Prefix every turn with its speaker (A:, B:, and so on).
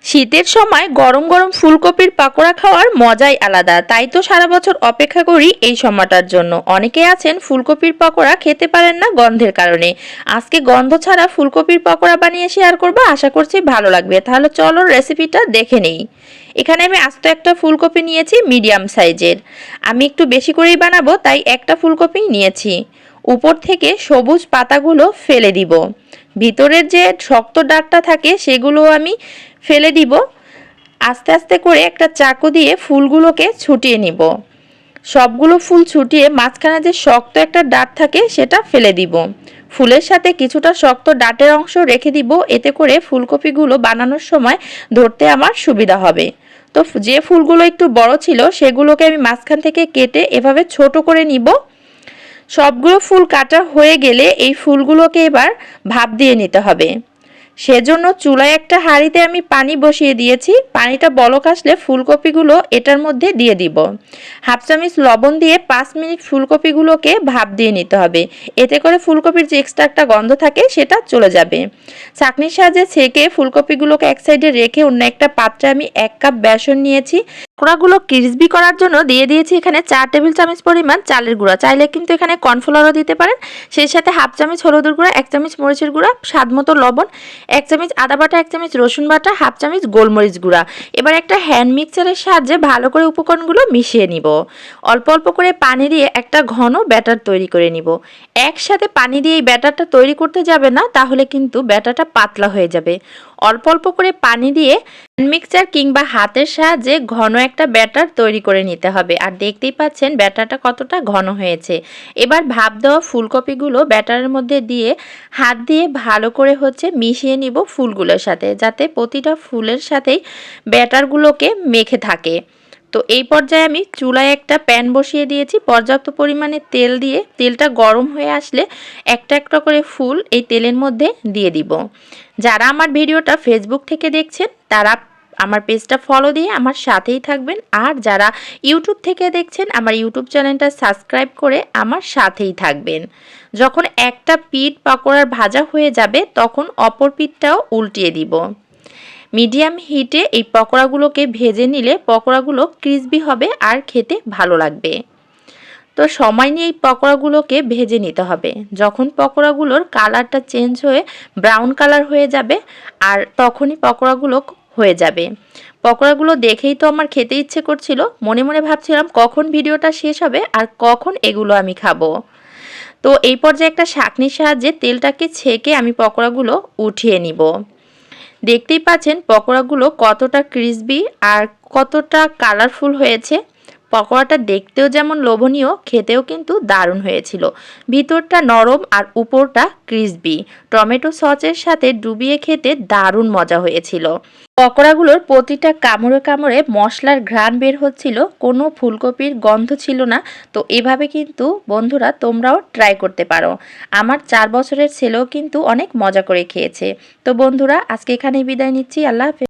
A: শীতের সময় গরম গরম ফুলকপির পাকোড়া খাওয়ার মজাই আলাদা। তাই তো সারা বছর অপেক্ষা করি এই সময়টার জন্য। অনেকে আছেন ফুলকপির পাকোড়া খেতে পারেন না গন্ধের কারণে। আজকে গন্ধ ছাড়া ফুলকপির পাকোড়া বানিয়ে শেয়ার করব, আশা করছি ভালো লাগবে। তাহলে চলো রেসিপিটা দেখে নেই। এখানে আমি আস্ত একটা ফুলকপি নিয়েছি মিডিয়াম সাইজের। আমি একটু বেশি করেই বানাবো, তাই একটা ফুলকপি নিয়েছি। উপর থেকে সবুজ পাতাগুলো ফেলে দিব। ভিতরের যে শক্ত ডাঁটটা থাকে সেগুলো আমি ফেলে দিব। আস্তে আস্তে করে একটা চাকু দিয়ে ফুলগুলোকে ছুটিয়ে নিব। সবগুলো ফুল ছুটিয়ে মাঝখানে যে শক্ত একটা ডাঁট থাকে সেটা ফেলে দিব। ফুলের সাথে কিছুটা শক্ত ডাঁটের অংশ রেখে দিব, এতে করে ফুলকপিগুলো বানানোর সময় ধরতে আমার সুবিধা হবে। তো যে ফুলগুলো একটু বড় ছিল সেগুলোকে আমি মাঝখান থেকে কেটে এভাবে ছোট করে নিব। সবগুলো ফুল কাটা হয়ে গেলে এই ফুলগুলোকে এবার ভাপ দিয়ে নিতে হবে। সেজন্য চুলায় একটা হাঁড়িতে আমি পানি বসিয়ে দিয়েছি। পানিটা বলক আসলে ফুলকপিগুলো এটার মধ্যে দিয়ে দিব। হাফ চামচ লবণ দিয়ে 5 মিনিট ফুলকপিগুলোকে ভাপ দিয়ে নিতে হবে। এতে করে ফুলকপির যে এক্সট্রা একটা গন্ধ থাকে সেটা চলে যাবে। ছাঁকনির সাহায্যে ছেঁকে ফুলকপিগুলোকে এক সাইডে রেখে অন্য একটা পাত্রে আমি 1 কাপ বেসন নিয়েছি। কোড়াগুলো ক্রিসপি করার জন্য দিয়ে দিয়েছি এখানে 4 টেবিল চামচ পরিমাণ চালের গুঁড়া। চাইলে কিন্তু এখানে কর্নফ্লাওয়ারও দিতে পারেন। সেই সাথে হাফ চামচ হলুদের গুঁড়া, 1 চামচ মরিচের গুঁড়া, স্বাদ মতো লবণ, 1 চামচ আদা বাটা, 1 চামচ রসুন বাটা, হাফ চামচ গোলমরিচ গুঁড়া। এবার একটা হ্যান্ড মিক্সারের সাহায্যে ভালো করে উপকরণগুলো মিশিয়ে নিব। অল্প অল্প করে পানি দিয়ে একটা ঘন ব্যাটার তৈরি করে নিব। একসাথে পানি দিয়ে এই ব্যাটারটা তৈরি করতে যাবে না, তাহলে কিন্তু ব্যাটারটা পাতলা হয়ে যাবে। অল্প অল্প করে পানি দিয়ে মিক্সচার কিংবা হাতের সাহায্যে ঘন একটা ব্যাটার তৈরি করে নিতে হবে। আর দেখতেই পাচ্ছেন ব্যাটারটা কতটা ঘন হয়েছে। এবার ভাপ দেওয়া ফুলকপিগুলো ব্যাটারের মধ্যে দিয়ে হাত দিয়ে ভালো করে মিশিয়ে নিব ফুলগুলোর সাথে, যাতে প্রতিটা ফুলের সাথেই ব্যাটারগুলোকে মেখে থাকে। তো এই পর্যায়ে আমি চুলায় একটা প্যান বসিয়ে দিয়েছি। পর্যাপ্ত পরিমাণে তেল দিয়ে তেলটা গরম হয়ে আসলে একটা একটা করে ফুল এই তেলের মধ্যে দিয়ে দিব। যারা আমার ভিডিওটা ফেসবুক থেকে দেখছেন তারা আমার পেজটা ফলো দিয়ে আমার সাথেই থাকবেন। আর যারা ইউটিউব থেকে দেখছেন আমার ইউটিউব চ্যানেলটা সাবস্ক্রাইব করে আমার সাথেই থাকবেন। যখন একটা পিঠ পাকোড়ার ভাজা হয়ে যাবে তখন অপর পিঠটাও উল্টিয়ে দিব। মিডিয়াম হিটে এই পকোড়াগুলোকে ভেজে নিলে পকোড়াগুলো ক্রিসপি হবে আর খেতে ভালো লাগবে। তো সময় নিয়ে এই পকোড়াগুলোকে ভেজে নিতে হবে। যখন পকোড়াগুলোর কালারটা চেঞ্জ হয়ে ব্রাউন কালার হয়ে যাবে আর তখনই পকোড়াগুলো হয়ে যাবে। পকোড়াগুলো দেখেই তো আমার খেতে ইচ্ছে করছিল। মনে মনে ভাবছিলাম কখন ভিডিওটা শেষ হবে আর কখন এগুলো আমি খাবো। তো এই পর্যায়ে একটা ছাঁকনির সাহায্যে তেলটাকে ছেঁকে আমি পকোড়াগুলো উঠিয়ে নিব। দেখতেই পাচ্ছেন পকোড়াগুলো কতটা ক্রিসপি আর কতটা কালারফুল হয়েছে। পকোড়াটা দেখতেও যেমন লোভনীয়, খেতেও কিন্তু দারুণ হয়েছিল। ভিতরটা নরম আর উপরটা ক্রিসপি। টমেটো সসের সাথে ডুবিয়ে খেতে দারুণ মজা হয়েছিল। পকোড়াগুলোর প্রতিটা কামড়ে কামড়ে মশলার ঘ্রাণ বের হচ্ছিল, কোনো ফুলকপির গন্ধ ছিল না। তো এভাবে কিন্তু বন্ধুরা তোমরাও ট্রাই করতে পারো। আমার 4 বছরের ছেলেও কিন্তু অনেক মজা করে খেয়েছে। তো বন্ধুরা আজকে এখানেই বিদায় নিচ্ছি। আল্লাহ হাফেজ।